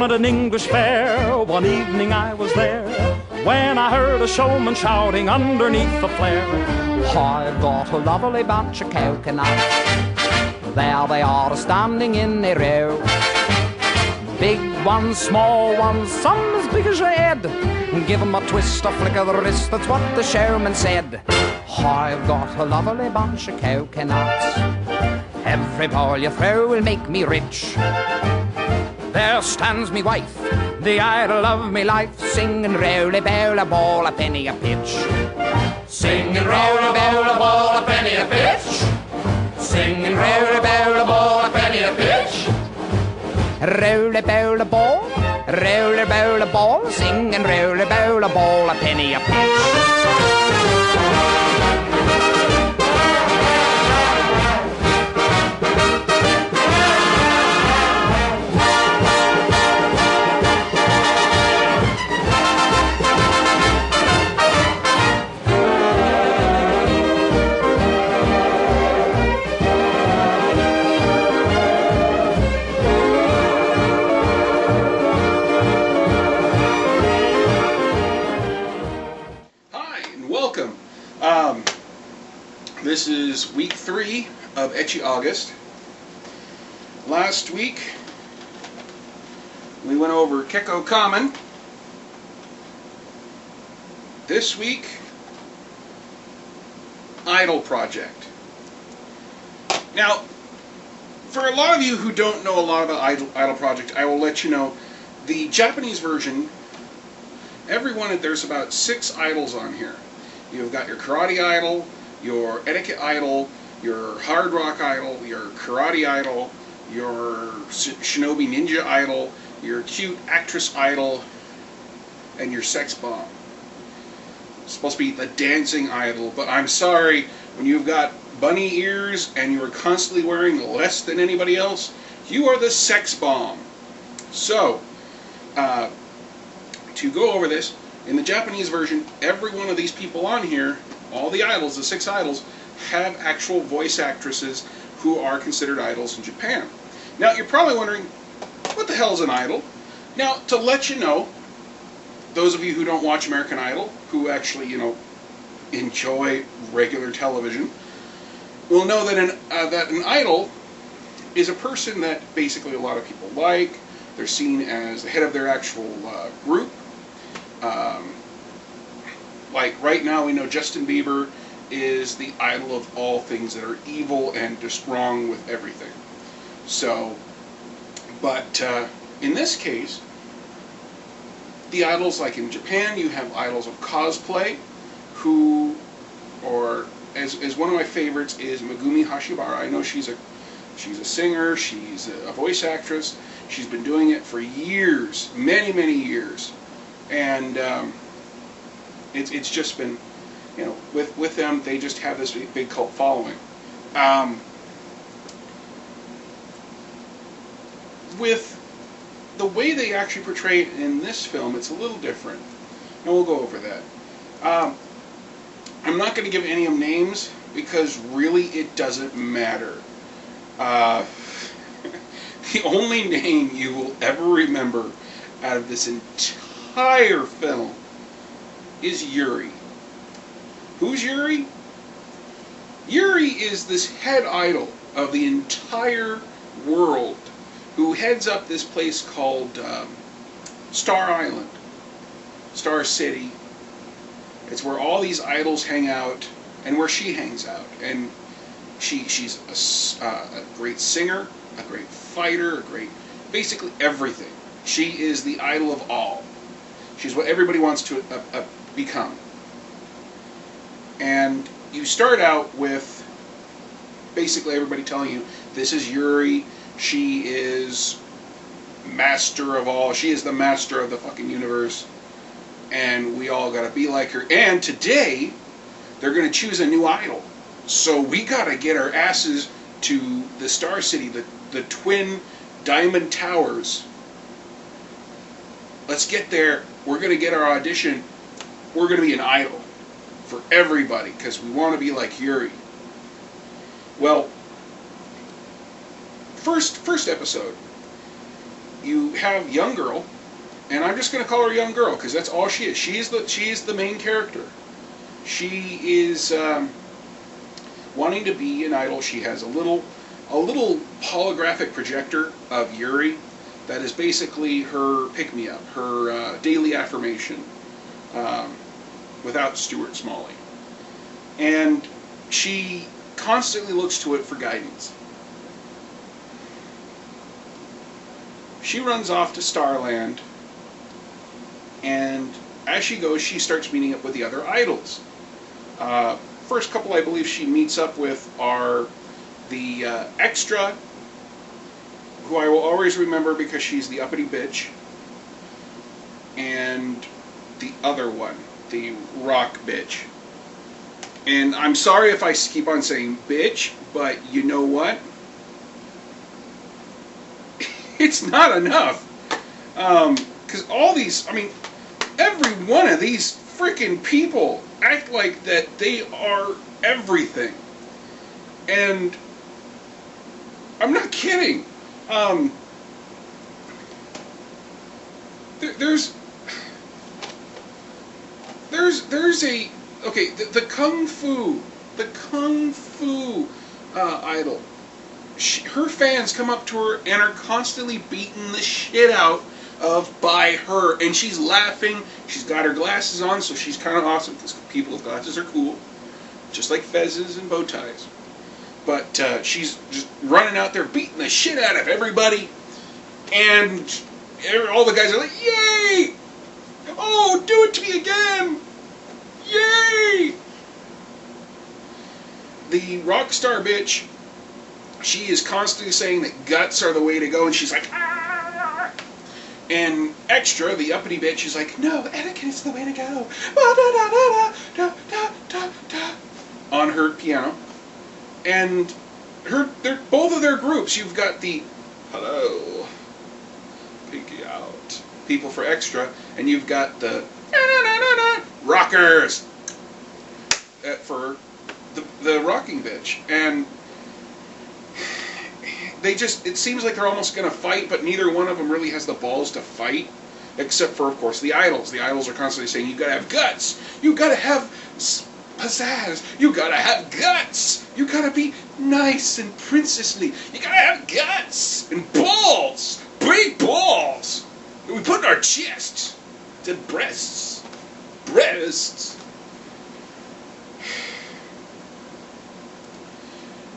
at an English fair. One evening I was there when I heard a showman shouting underneath the flare, I've got a lovely bunch of coconuts. There they are standing in a row. Big ones, small ones, some as big as your head. Give 'em a twist, a flick of the wrist, that's what the showman said. I've got a lovely bunch of coconuts. Every ball you throw will make me rich. There stands me wife, the idol of me life, singing roly bowl a ball a penny a pitch. Singing roly bowl a ball a penny a pitch. Singing roly bowl a ball a penny a pitch. Roly bowl a ball, roly bowl a ball, singing roly bowl a ball a penny a pitch. This is week 3 of Ecchi August. Last week we went over Kekko Common. This week, Idol Project. Now, for a lot of you who don't know a lot about Idol Project, I will let you know the Japanese version. There's about 6 idols on here. You've got your karate idol, your etiquette idol, your hard rock idol, your karate idol, your shinobi ninja idol, your cute actress idol, and your sex bomb. It's supposed to be the dancing idol, but I'm sorry, when you've got bunny ears and you are constantly wearing less than anybody else, you are the sex bomb. So, to go over this, in the Japanese version, every one of these people on here, all the idols, the 6 idols, have actual voice actresses who are considered idols in Japan. Now, you're probably wondering, what the hell is an idol? Now, to let you know, those of you who don't watch American Idol, who actually, enjoy regular television, will know that an idol is a person that basically a lot of people like. They're seen as the head of their actual group. Like right now we know Justin Bieber is the idol of all things that are evil and just wrong with everything. So, but in this case, the idols, like in Japan, you have idols of cosplay, who, or as one of my favorites is Megumi Hashibara. I know she's a singer, she's a voice actress. She's been doing it for years, many years, and it's just been, with them, they just have this big cult following. With the way they actually portray it in this film, it's a little different, and we'll go over that. I'm not going to give any of them names, because really it doesn't matter. The only name you will ever remember out of this entire film is Yuri. Who's Yuri? Yuri is this head idol of the entire world, who heads up this place called Star Island, Star City. It's where all these idols hang out, and where she hangs out. And she's a great singer, a great fighter, basically everything. She is the idol of all. She's what everybody wants to become. And you start out with basically everybody telling you, this is Yuri, she is master of all, she is the master of the fucking universe, and we all gotta be like her. And today, they're gonna choose a new idol. So we gotta get our asses to the Star City, the twin diamond towers. Let's get there. We're going to get our audition. We're going to be an idol for everybody because we want to be like Yuri. Well, first episode, you have young girl, and I'm just going to call her young girl because that's all she is. She is the main character. She is wanting to be an idol. She has a little holographic projector of Yuri that is basically her pick-me-up, her daily affirmation, without Stuart Smalley. And she constantly looks to it for guidance. She runs off to Starland, and as she goes, she starts meeting up with the other idols. First couple I believe she meets up with are the extra, who I will always remember because she's the uppity bitch, and the other one, the rock bitch. And I'm sorry if I keep on saying bitch, but you know what? It's not enough. Because all these, I mean, every one of these freaking people act like that they are everything. And I'm not kidding. There's a, okay, the kung fu idol. Her fans come up to her and are constantly beating the shit out of by her, and she's laughing. She's got her glasses on, so she's kind of awesome because people with glasses are cool, just like fezzes and bow ties. But she's just running out there beating the shit out of everybody, and all the guys are like, "Yay! Oh, do it to me again! Yay!" The rock star bitch, she is constantly saying that guts are the way to go, and she's like, "Ah!" And extra, the uppity bitch, is like, "No, etiquette is the way to go." On her piano. And they're both of their groups. You've got the hello, pinky out people for extra, and you've got the rockers for the rocking bitch. And they just, it seems like they're almost going to fight, but neither one of them really has the balls to fight, except for, of course, the idols. The idols are constantly saying, "You gotta have guts, you gotta have pizzazz, you gotta have guts, you gotta be nice and princessly, you gotta have guts and balls, big balls that we put in our chests, to breasts."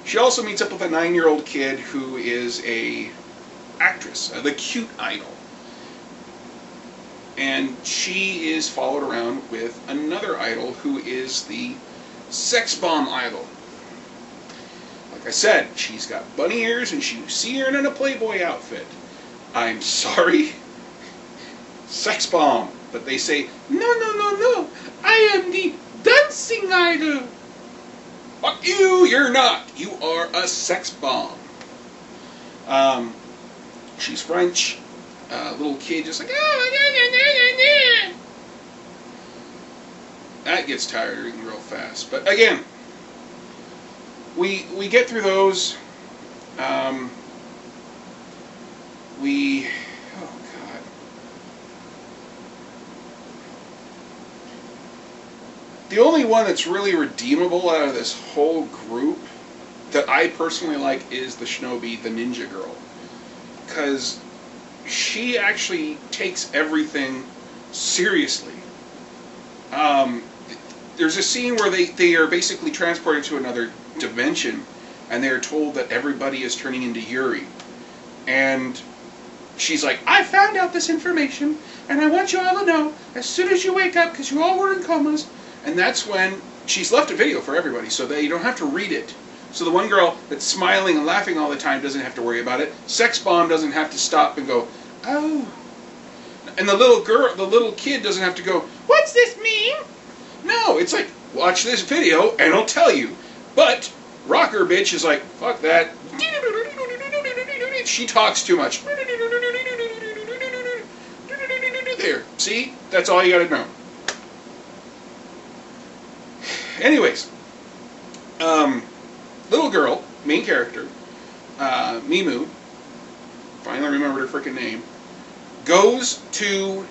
She also meets up with a 9-year-old kid who is a actress, the cute idol. And she is followed around with another idol who is the sex bomb idol. Like I said, she's got bunny ears and you see her in a Playboy outfit. I'm sorry, sex bomb. But they say, "No, I am the dancing idol." Fuck you, you're not. You are a sex bomb. She's French. Little kid just like, "Oh, yeah." That gets tiring real fast. But again, we get through those. Oh God. The only one that's really redeemable out of this whole group that I personally like is the Shinobi, the ninja girl. Because she actually takes everything seriously. There's a scene where they are basically transported to another dimension, and they are told that everybody is turning into Yuri. And she's like, "I found out this information, and I want you all to know as soon as you wake up, because you all were in comas." And that's when she's left a video for everybody, so that you don't have to read it. So the one girl that's smiling and laughing all the time doesn't have to worry about it. Sex bomb doesn't have to stop and go, "Oh." And the little kid doesn't have to go, "What's this mean?" No, it's like, watch this video and it'll tell you. But rocker bitch is like, "Fuck that." She talks too much. There, see? That's all you gotta know. Anyways, little girl, main character, Mimu, finally remembered her freaking name. goes to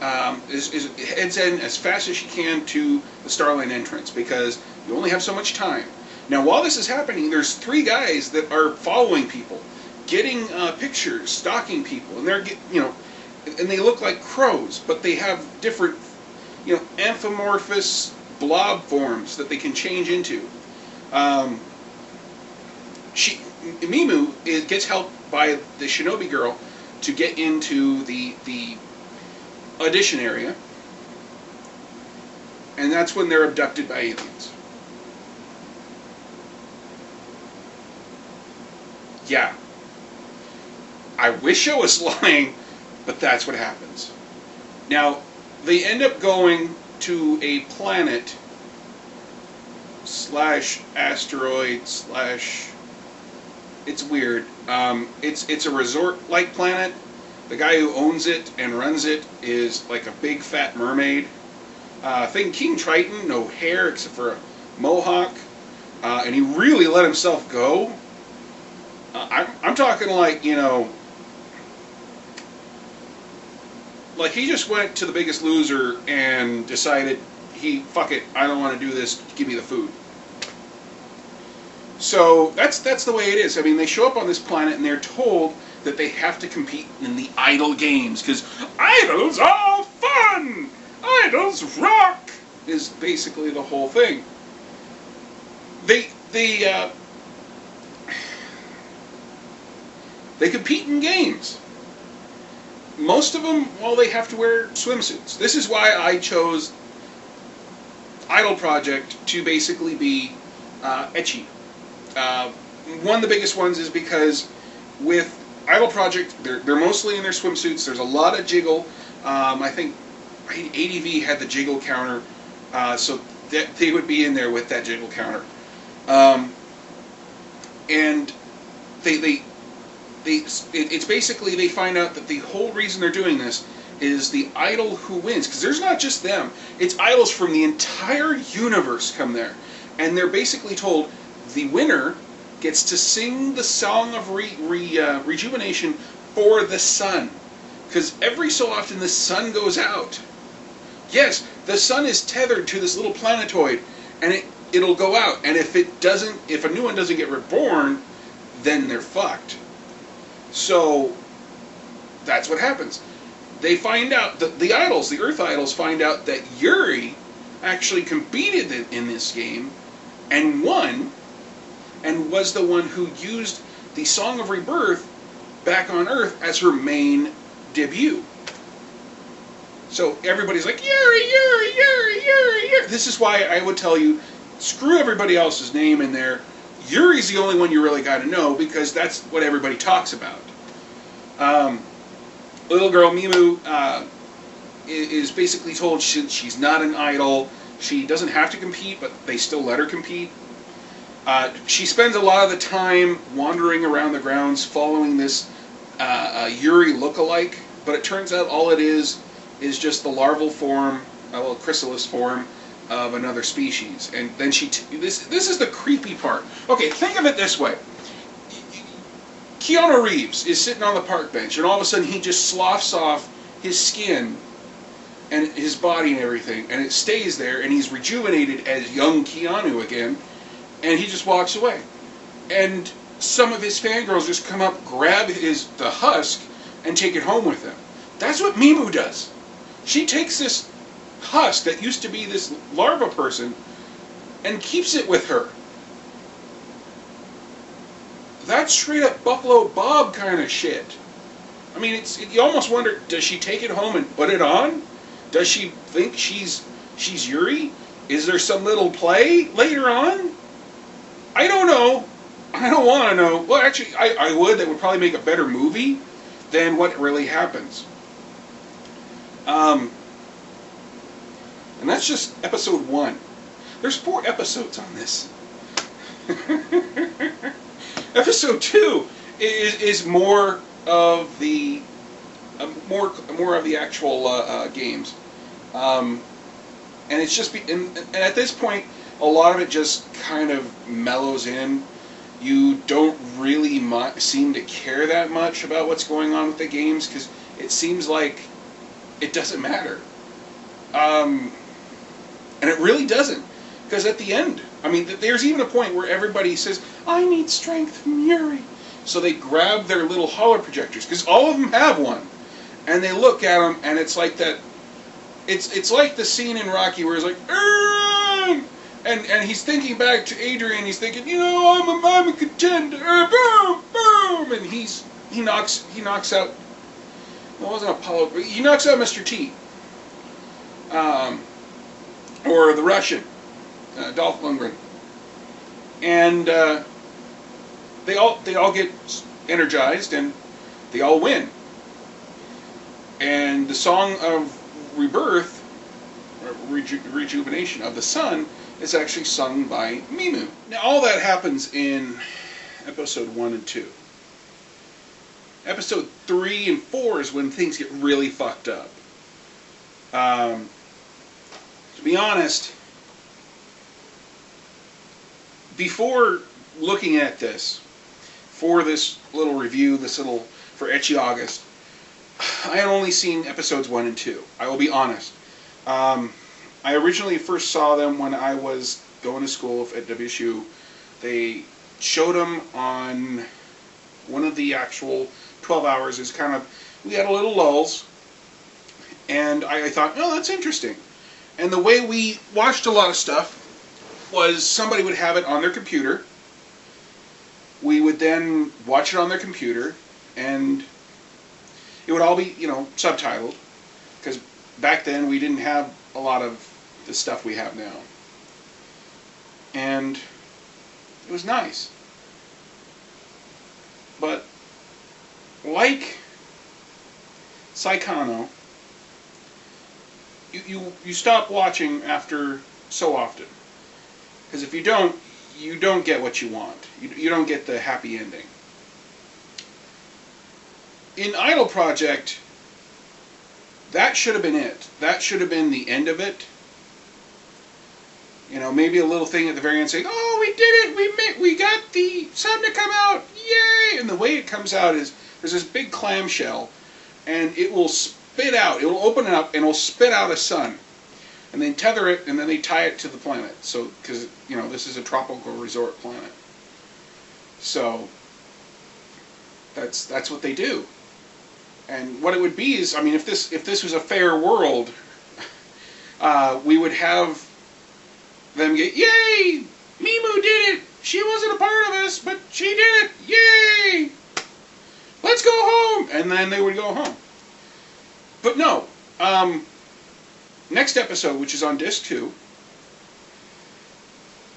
heads in as fast as she can to the Starline entrance because you only have so much time. Now, while this is happening, there's 3 guys that are following people, getting pictures, stalking people, and they're and they look like crows, but they have different, amorphous blob forms that they can change into. Mimu gets help by the Shinobi girl to get into the audition area, and that's when they're abducted by aliens. Yeah. I wish I was lying, but that's what happens. Now, they end up going to a planet / asteroid / it's weird. It's a resort-like planet. The guy who owns it and runs it is like a big fat mermaid. Think King Triton, no hair except for a mohawk, and he really let himself go. I'm talking like, like he just went to The Biggest Loser and decided, fuck it, I don't want to do this, give me the food. So that's the way it is. I mean, they show up on this planet and they're told that they have to compete in the idol games, because idols are fun! Idols rock! Is basically the whole thing. They compete in games. Most of them, they have to wear swimsuits. This is why I chose Idol Project to basically be ecchi. One of the biggest ones is because with Idol Project, they're mostly in their swimsuits. There's a lot of jiggle. I think ADV had the jiggle counter, so they would be in there with that jiggle counter. And it's basically, they find out that the whole reason they're doing this is the idol who wins, because there's not just them, it's idols from the entire universe come there, and they're basically told the winner gets to sing the song of rejuvenation for the sun, because every so often the sun goes out. Yes, the sun is tethered to this little planetoid, and it'll go out, and if a new one doesn't get reborn, then they're fucked. So that's what happens. They find out that the idols, the Earth idols, find out that Yuri actually competed in this game and won, and was the one who used the Song of Rebirth back on Earth as her main debut. So everybody's like, Yuri, Yuri, Yuri, Yuri, Yuri. This is why I would tell you, screw everybody else's name in there. Yuri's the only one you really got to know, because that's what everybody talks about. Little girl Mimu is basically told she's not an idol. She doesn't have to compete, but they still let her compete. She spends a lot of the time wandering around the grounds following this Yuri look-alike, but it turns out all it is just the larval form, chrysalis form of another species. And then this is the creepy part. Okay, think of it this way. Keanu Reeves is sitting on the park bench, and all of a sudden he just sloughs off his skin and his body and everything, and it stays there, and he's rejuvenated as young Keanu again, and he just walks away. And some of his fangirls just come up, grab the husk, and take it home with them. That's what Mimu does. She takes this husk that used to be this larva person and keeps it with her. That's straight up Buffalo Bob kind of shit. I mean, you almost wonder, does she take it home and put it on? Does she think she's Yuri? Is there some little play later on? I don't know. I don't want to know. Well, actually, I would. That would probably make a better movie than what really happens. And that's just episode 1. There's 4 episodes on this. Episode 2 is more of the more of the actual games, and it's just and at this point, a lot of it just kind of mellows in. You don't really seem to care that much about what's going on with the games, because it seems like it doesn't matter. And it really doesn't. Because at the end, I mean, there's even a point where everybody says, I need strength from Yuri. So they grab their little holo projectors, because all of them have one. And they look at them, and it's like that. It's like the scene in Rocky where he's like, Aaron! And he's thinking back to Adrian. He's thinking, you know, I'm a contender. Boom, boom, and he knocks out. Well, it wasn't Apollo. He knocks out Mr. T. Or the Russian, Dolph Lundgren, and they all get energized and they all win. And the song of rebirth, or rejuvenation of the sun, is actually sung by Mimu. Now all that happens in episode 1 and 2. Episode 3 and 4 is when things get really fucked up. To be honest, before looking at this, for this little review, for Ecchi August, I had only seen episodes 1 and 2. I will be honest. I originally first saw them when I was going to school at WSU. They showed them on one of the actual 12 hours. Is kind of, we had a little lulls, and I thought, oh, that's interesting. And the way we watched a lot of stuff was somebody would have it on their computer. We would then watch it on their computer, and it would all be, you know, subtitled, because back then we didn't have a lot of the stuff we have now. And it was nice. But like Saikano, you stop watching after so often, because if you don't get what you want. You don't get the happy ending. In Idol Project, that should have been it. That should have been the end of it. You know, maybe a little thing at the very end saying, "Oh, we did it! We got the sun to come out! Yay!" And the way it comes out is there's this big clamshell, and it will spit out. It will open it up, and it will spit out a sun, and then tether it, and then they tie it to the planet. So, because you know this is a tropical resort planet, so that's what they do. And what it would be is, I mean, if this was a fair world, we would have them get, "Yay! Mimu did it! She wasn't a part of this, but she did it! Yay! Let's go home!" And then they would go home. But no. Next episode, which is on disc 2,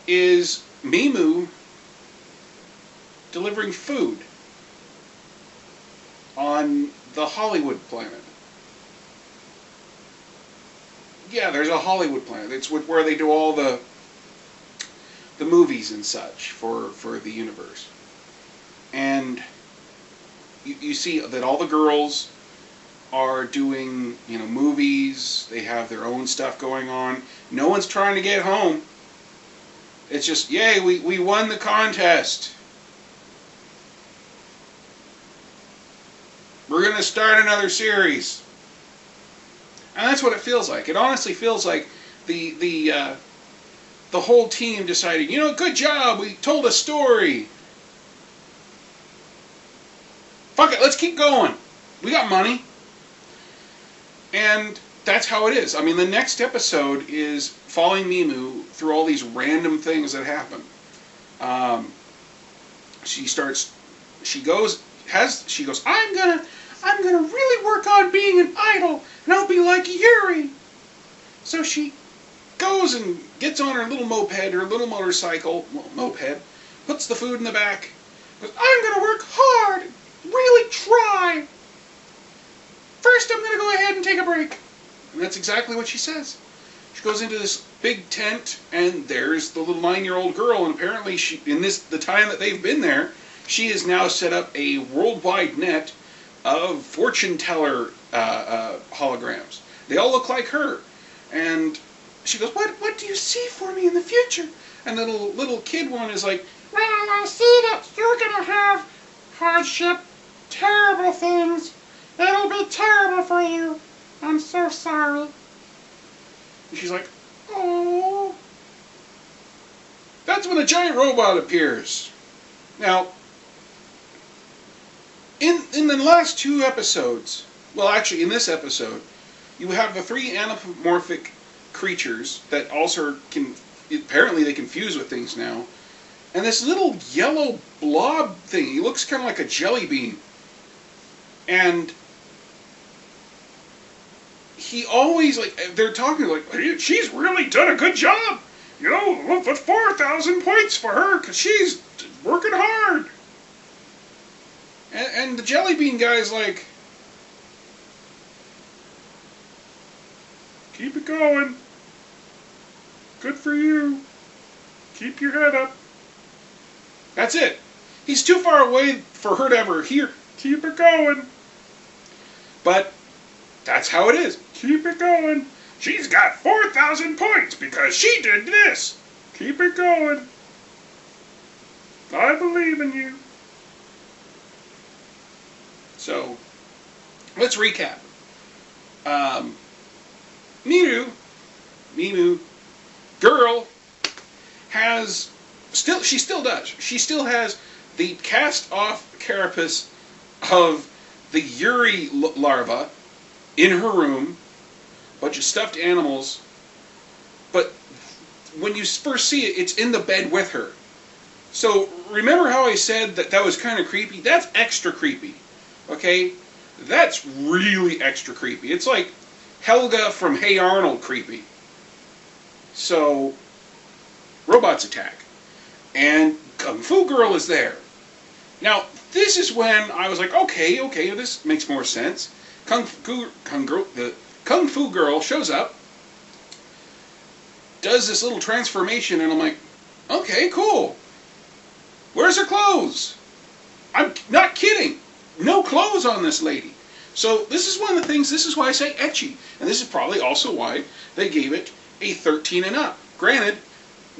is Mimu delivering food on the Hollywood planet. Yeah, there's a Hollywood planet. It's where they do all the movies and such for the universe. And you see that all the girls are doing, you know, movies. They have their own stuff going on. No one's trying to get home. It's just, yay, we won the contest. We're going to start another series. And that's what it feels like. It honestly feels like the whole team decided, you know, good job, we told a story. Fuck it, let's keep going. We got money. And that's how it is. I mean, the next episode is following Mimu through all these random things that happen. She goes, I'm gonna really work on being an idol, and I'll be like Yuri. So she goes and gets on her little moped, her little motorcycle, moped, puts the food in the back, goes, I'm gonna work hard, really try. First, I'm gonna go ahead and take a break. And that's exactly what she says. She goes into this big tent, and there's the little 9-year-old girl, and apparently the time that they've been there, she has now set up a worldwide net of fortune teller holograms. They all look like her. And she goes, what do you see for me in the future? And the little kid one is like, well, I see that you're going to have hardship, terrible things, It'll be terrible for you. I'm so sorry. And she's like, oh. That's when a giant robot appears. Now, in the last 2 episodes, well, actually, in this episode, you have the 3 anthropomorphic creatures that also can, apparently they can fuse with things now. And this little yellow blob thing, he looks kind of like a jelly bean. And he always, like, they're talking like, she's really done a good job. You know, we'll put 4,000 points for her because she's working hard. And the jelly bean guy's like, keep it going. Good for you. Keep your head up. That's it. He's too far away for her to ever hear, keep it going. But that's how it is. Keep it going. She's got 4,000 points because she did this. Keep it going. I believe in you. So, let's recap. Mimu, girl, has she still does. She still has the cast-off carapace of the Yuri larva in her room, bunch of stuffed animals, but when you first see it, it's in the bed with her. So, remember how I said that was kind of creepy? That's extra creepy. Okay? That's really extra creepy. It's like Helga from Hey Arnold creepy. So, robots attack. And Kung Fu Girl is there. Now, this is when I was like, okay, this makes more sense. The Kung Fu Girl shows up, does this little transformation, and I'm like, okay, cool. Where's her clothes? I'm not kidding. No clothes on this lady. So this is one of the things, this is why I say ecchi. And this is probably also why they gave it a 13 and up. Granted,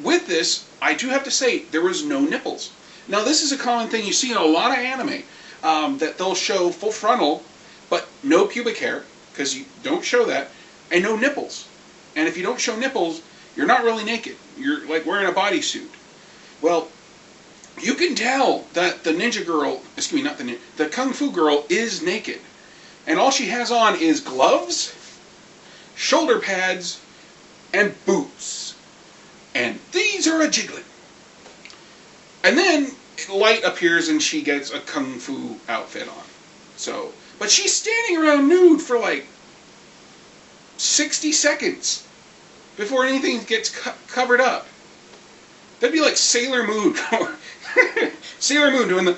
with this, I do have to say, there was no nipples. Now this is a common thing you see in a lot of anime, that they'll show full frontal, but no pubic hair, because you don't show that, and no nipples. And if you don't show nipples, you're not really naked. You're like wearing a bodysuit. Well, you can tell that the ninja girl, excuse me, not the ninja, the Kung Fu Girl is naked. And all she has on is gloves, shoulder pads, and boots. And these are a jiggling. And then light appears and she gets a Kung Fu outfit on. So, but she's standing around nude for like 60 seconds before anything gets covered up. That'd be like Sailor Moon. Sailor Moon doing the...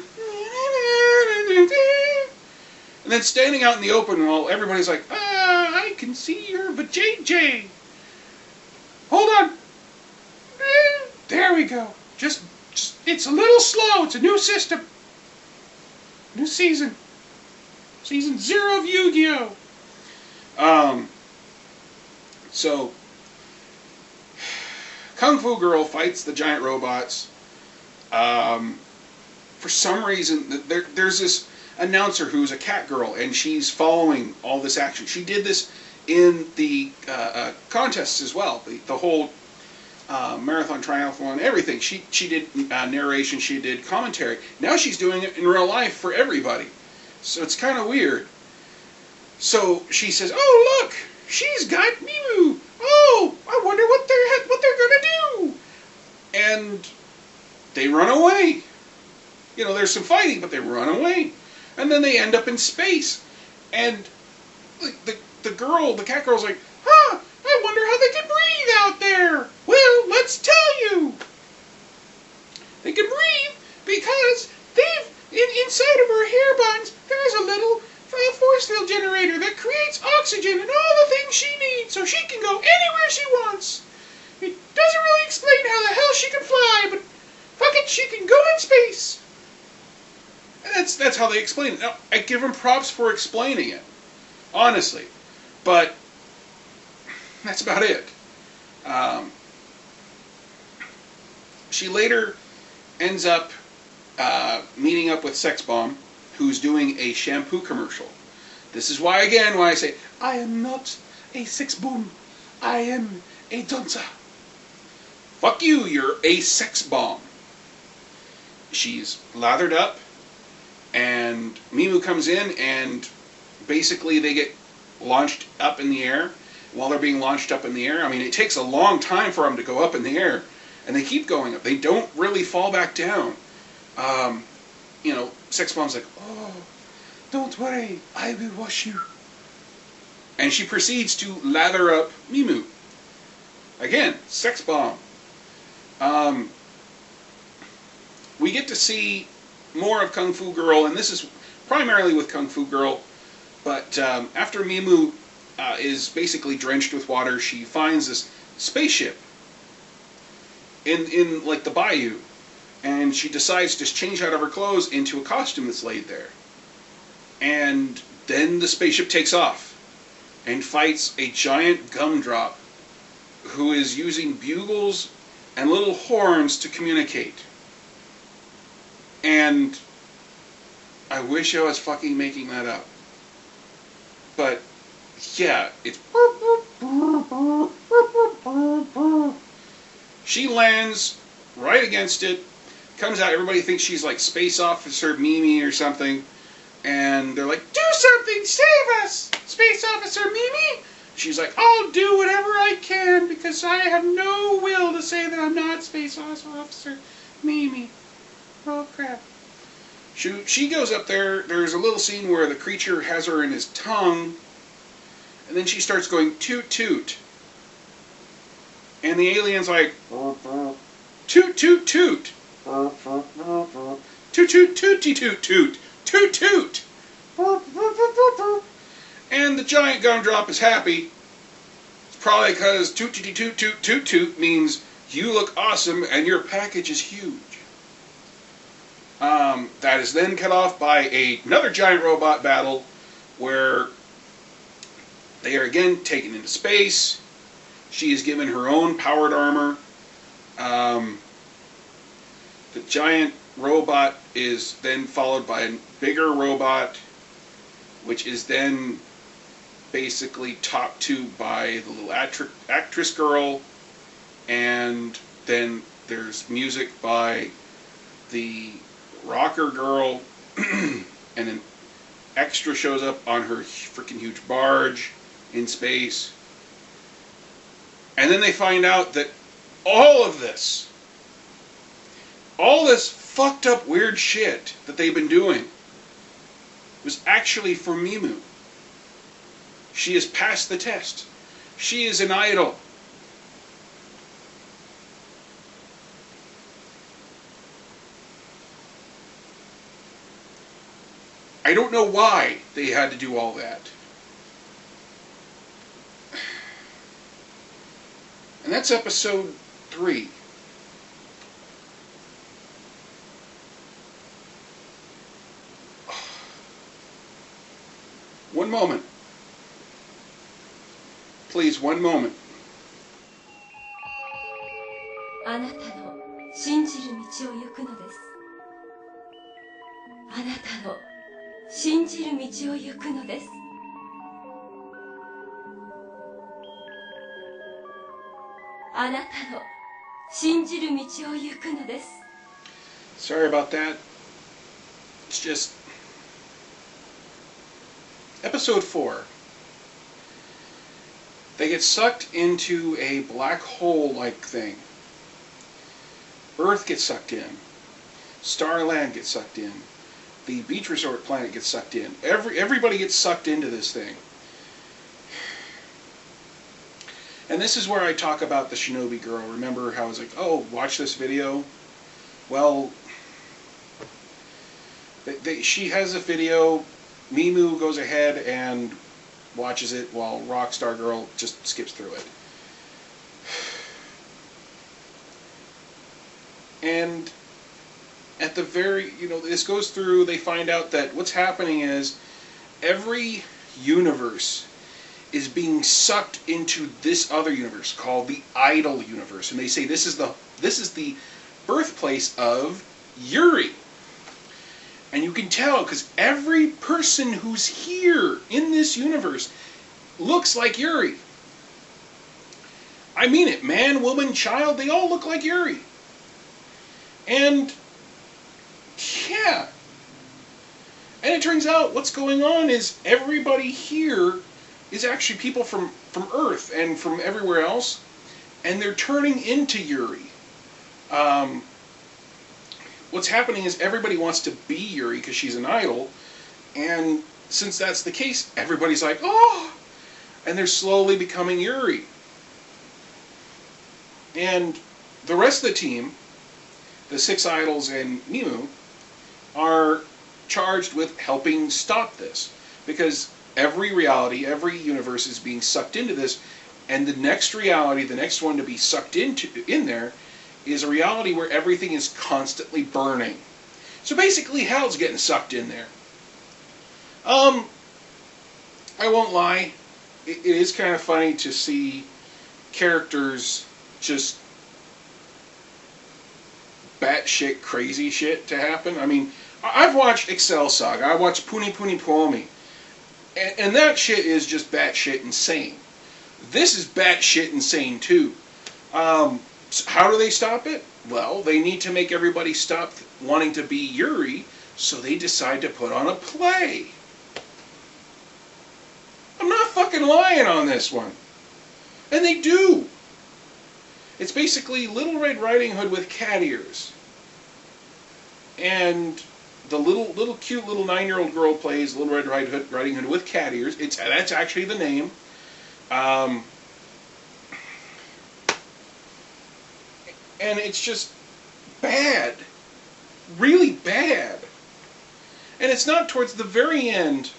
And then standing out in the open while everybody's like, I can see her vajayjay. Hold on. There we go. Just, it's a little slow. It's a new system. New season. Season 0 of Yu-Gi-Oh! So, Kung Fu Girl fights the giant robots. For some reason, there's this announcer who's a cat girl, and she's following all this action. She did this in the contests as well. The whole marathon, triathlon, everything. She did narration, she did commentary. Now she's doing it in real life for everybody. So it's kind of weird. So she says, "Oh look, she's got Mimu. Oh, I wonder what they're gonna do." And they run away. You know, there's some fighting, but they run away. And then they end up in space. And the girl, the cat girl's like, I wonder how they can breathe out there. Well, let's tell you. They can breathe because inside of her hair buns, there's a little force field generator that creates oxygen and all the things she needs so she can go anywhere she wants. It doesn't really explain how the hell she can fly, but fuck it, she can go in space. And that's how they explain it. Now, I give them props for explaining it, honestly, but that's about it. She later ends up meeting up with Sex Bomb, who's doing a shampoo commercial. This is why, again, why I say, I am not a sex bomb. I am a dancer. Fuck you, you're a sex bomb. She's lathered up, and Mimu comes in, and basically they get launched up in the air. While they're being launched up in the air, I mean, it takes a long time for them to go up in the air, and they keep going up. They don't really fall back down. You know, Sex Bomb's like, oh, don't worry, I will wash you. And she proceeds to lather up Mimu. Again, Sex Bomb. We get to see more of Kung Fu Girl, and this is primarily with Kung Fu Girl, but after Mimu is basically drenched with water, she finds this spaceship in like the bayou, and she decides to change out of her clothes into a costume that's laid there. And then the spaceship takes off and fights a giant gumdrop who is using bugles and little horns to communicate. And I wish I was fucking making that up. But yeah, it's she lands right against it, comes out, everybody thinks she's like Space Officer Mimi or something, and they're like, do something, save us, Space Officer Mimi. She's like, I'll do whatever I can because I have no will to say that I'm not Space Officer Mimi. Oh crap. She goes up there, there's a little scene where the creature has her in his tongue, and then she starts going toot toot. And the alien's like, toot toot toot. Toot toot tooty toot toot. Toot toot. And the giant gumdrop is happy. It's probably because toot toot toot toot toot toot means you look awesome and your package is huge. That is then cut off by another giant robot battle where they are again taken into space. She is given her own powered armor. The giant robot is then followed by a bigger robot, which is then basically talked to by the little actress girl, and then there's music by the rocker girl, and an extra shows up on her freaking huge barge in space. And then they find out that all this fucked up weird shit that they've been doing was actually for Mimu. She has passed the test. She is an idol. I don't know why they had to do all that. And that's episode 3. One moment. Please, one moment. あなたの信じる道を行くのです。あなたの信じる道を行くのです。あなたの信じる道を行くのです。 Sorry about that. It's just episode 4. They get sucked into a black hole-like thing. Earth gets sucked in. Starland gets sucked in. The beach resort planet gets sucked in. Everybody gets sucked into this thing. And this is where I talk about the Shinobi girl. Remember how I was like, oh, watch this video? Well, she has a video. Mimu goes ahead and watches it while Rockstar Girl just skips through it. And at the very, this goes through, they find out that what's happening is every universe is being sucked into this other universe called the Idol universe. And they say this is the birthplace of Yuri. And you can tell because every person who's here in this universe looks like Yuri. I mean it, man, woman, child, they all look like Yuri. And yeah. And it turns out what's going on is everybody here is actually people from Earth and from everywhere else, and they're turning into Yuri. What's happening is everybody wants to be Yuri because she's an idol, and since that's the case, everybody's like, oh, and they're slowly becoming Yuri. And the rest of the team, the 6 idols and Mimu, are charged with helping stop this, because every reality, every universe is being sucked into this, and the next reality, the next one to be sucked in there, is a reality where everything is constantly burning. So basically, hell's getting sucked in there. I won't lie, it is kind of funny to see characters just batshit crazy shit to happen. I mean, I've watched Excel Saga, I watched Puni Puni Pomi, and that shit is just batshit insane. This is batshit insane too. So how do they stop it? Well, they need to make everybody stop wanting to be Yuri, so they decide to put on a play. I'm not fucking lying on this one. And they do. It's basically Little Red Riding Hood with cat ears. And the little cute little 9-year-old girl plays Little Red Riding Hood with cat ears. That's actually the name. And it's just bad. Really bad. And it's not towards the very end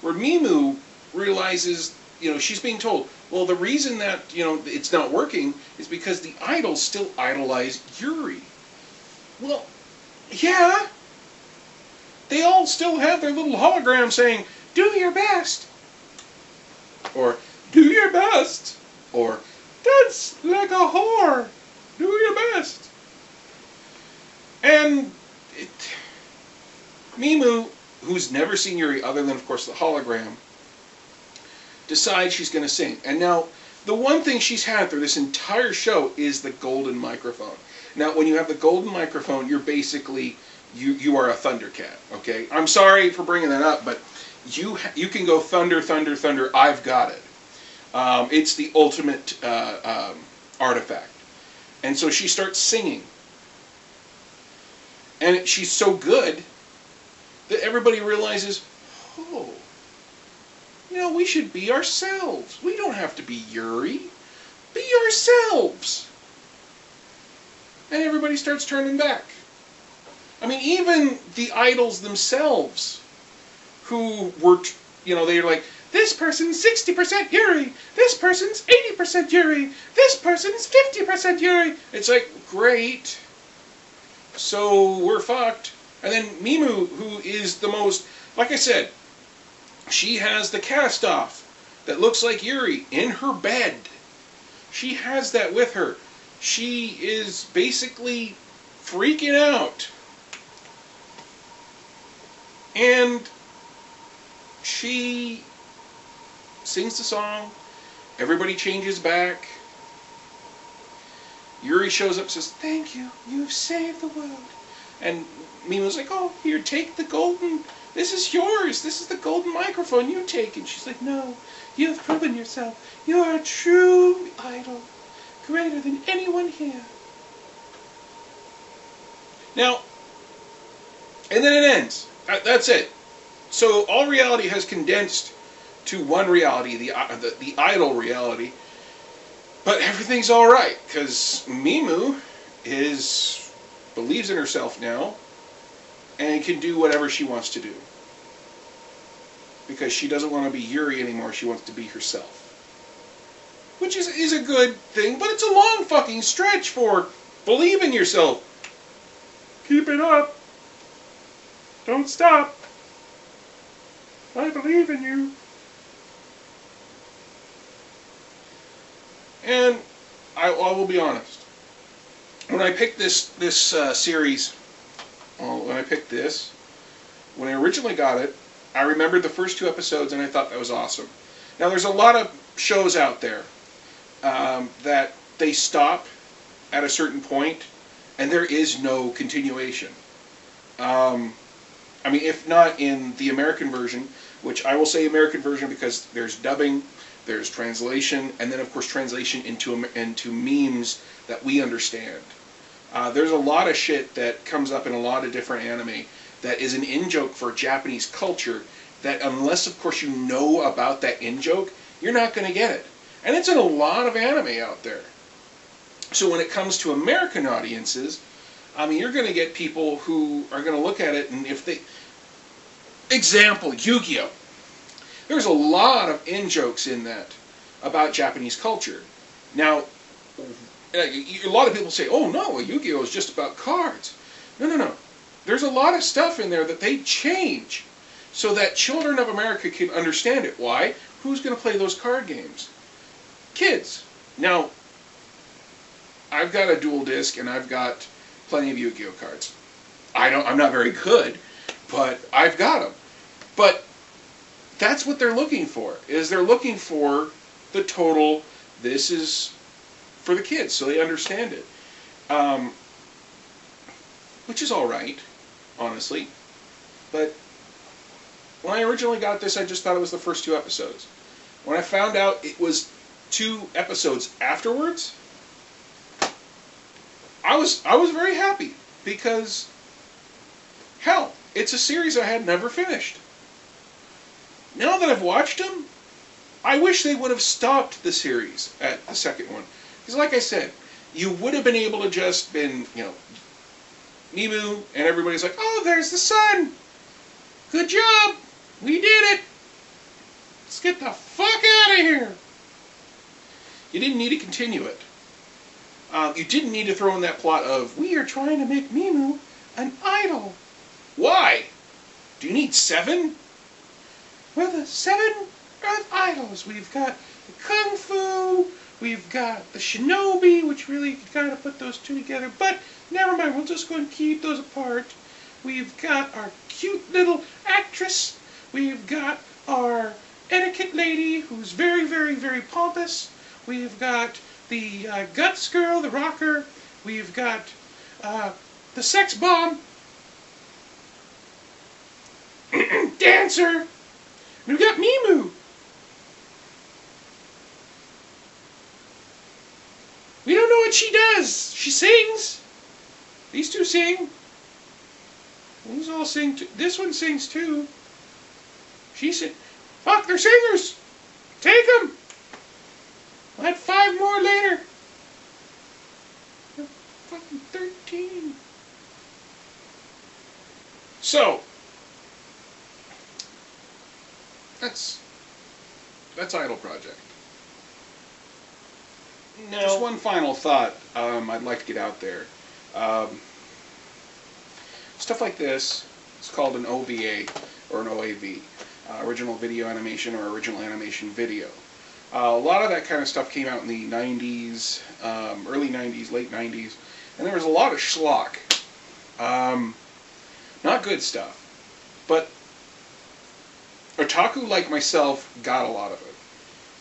where Mimu realizes, she's being told, well, the reason that, it's not working is because the idols still idolize Yuri. Well, yeah. They all still have their little hologram saying, do your best. Or, do your best. Or, dance like a whore. Do your best. And Mimu, who's never seen Yuri other than, of course, the hologram, decides she's going to sing. And now, the one thing she's had through this entire show is the golden microphone. Now, when you have the golden microphone, you're basically, you are a Thundercat, okay? I'm sorry for bringing that up, but you can go thunder, thunder, thunder, I've got it. It's the ultimate artifact. And so she starts singing. And she's so good that everybody realizes, oh, we should be ourselves. We don't have to be Yuri. Be ourselves. And everybody starts turning back. I mean, even the idols themselves, who were, they're like, this person's 60% Yuri, this person's 80% Yuri, this person's 50% Yuri. It's like, great. So we're fucked. And then Mimu, who is the most, like I said, she has the cast-off that looks like Yuri in her bed. She has that with her. She is basically freaking out. And she sings the song. Everybody changes back. Yuri shows up and says, thank you, you've saved the world. And Mimu's like, oh, here, take the golden, this is yours, this is the golden microphone, you take it. She's like, no, you've proven yourself. You are a true idol, greater than anyone here. Now, and then it ends. That's it. So all reality has condensed to one reality, the idol reality. But everything's all right because Mimu believes in herself now and can do whatever she wants to do because she doesn't want to be Yuri anymore. She wants to be herself, which is a good thing. But it's a long fucking stretch for believe in yourself. Keep it up. Don't stop. I believe in you. And I will be honest. When I picked this series, when I picked this, When I originally got it, I remembered the first 2 episodes and I thought that was awesome. Now there's a lot of shows out there that they stop at a certain point and there is no continuation. I mean, if not in the American version, which I will say American version because there's dubbing, there's translation, and then of course translation into memes that we understand. There's a lot of shit that comes up in a lot of different anime that is an in-joke for Japanese culture that unless of course you know about that in-joke, you're not going to get it. And it's in a lot of anime out there. So when it comes to American audiences, I mean, you're going to get people who are going to look at it and if they... Example, Yu-Gi-Oh! There's a lot of in-jokes in that about Japanese culture. Now, a lot of people say, oh no, Yu-Gi-Oh! Is just about cards. No, no, no. There's a lot of stuff in there that they change so that children of America can understand it. Why? Who's going to play those card games? Kids. Now, I've got a dual disc and I've got plenty of Yu-Gi-Oh! Cards. I'm not very good, but I've got them. But that's what they're looking for, is they're looking for the total, this is for the kids, so they understand it. Which is alright, honestly. But when I originally got this, I just thought it was the first 2 episodes. When I found out it was 2 episodes afterwards, I was very happy, because, hell, it's a series I had never finished. Now that I've watched them, I wish they would have stopped the series at the second one. Because like I said, you would have been able to just been, you know, Mimu, and everybody's like, oh, there's the sun! Good job! We did it! Let's get the fuck out of here! You didn't need to continue it. You didn't need to throw in that plot of, we are trying to make Mimu an idol. Why? Do you need 7? Well, the 7 Earth idols. We've got the Kung Fu, we've got the Shinobi, which really kind of put those 2 together, but never mind, we'll just go and keep those apart. We've got our cute little actress, we've got our etiquette lady, who's very, very, very pompous, we've got the guts girl, the rocker, we've got the sex bomb, dancer, we've got Mimu. We don't know what she does. She sings. These 2 sing. These all sing too. This one sings too. She sing. Fuck, they're singers. Take them. I'll add 5 more later. They're fucking 13. So, that's Idol Project. Now, just one final thought I'd like to get out there. Stuff like this is called an OVA or an OAV, original video animation or original animation video. A lot of that kind of stuff came out in the 90s, early 90s, late 90s, and there was a lot of schlock. Not good stuff. But otaku like myself got a lot of it.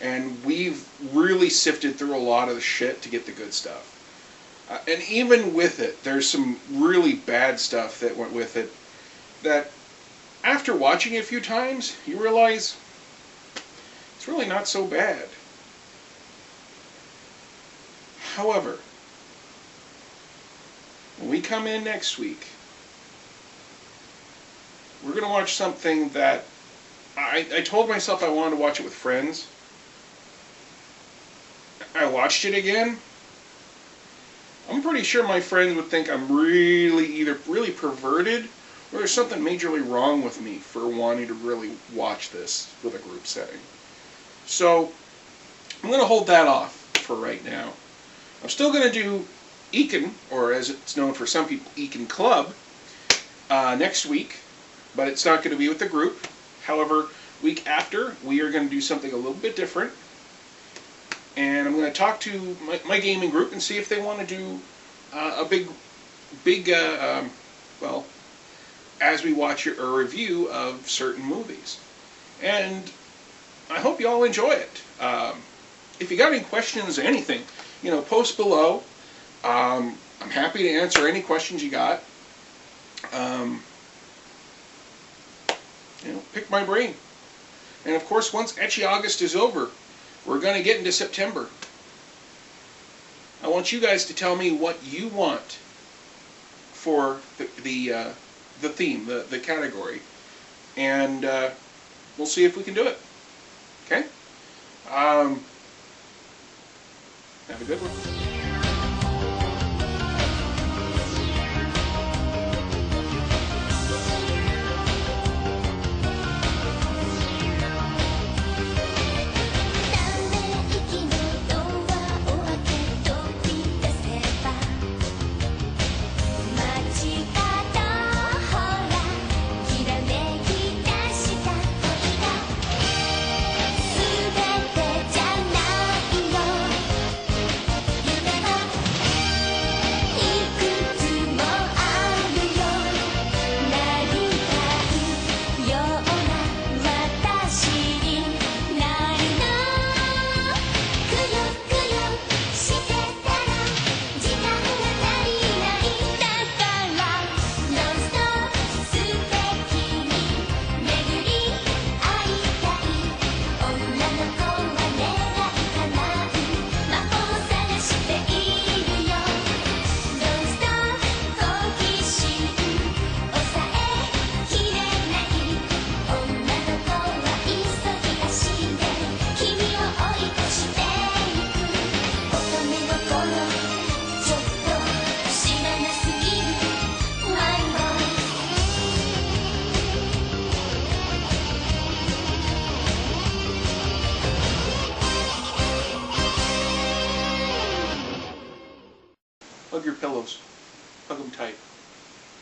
And we've really sifted through a lot of the shit to get the good stuff. And even with it, there's some really bad stuff that went with it that after watching it a few times, you realize it's really not so bad. However, when we come in next week, we're going to watch something that I told myself I wanted to watch it with friends. I watched it again. I'm pretty sure my friends would think I'm either really perverted or there's something majorly wrong with me for wanting to really watch this with a group setting. So, I'm going to hold that off for right now. I'm still going to do Ecchi, or as it's known for some people, Ecchi Club, next week, but it's not going to be with the group. However, week after, we are going to do something a little bit different. And I'm going to talk to my gaming group and see if they want to do a big, well, as we watch a review of certain movies. And I hope you all enjoy it. If you got any questions or anything, post below. I'm happy to answer any questions you got. Pick my brain. And of course, once Ecchi August is over, we're going to get into September. I want you guys to tell me what you want for the theme, the category, and we'll see if we can do it. Okay? Have a good one. Hug your pillows. Hug them tight.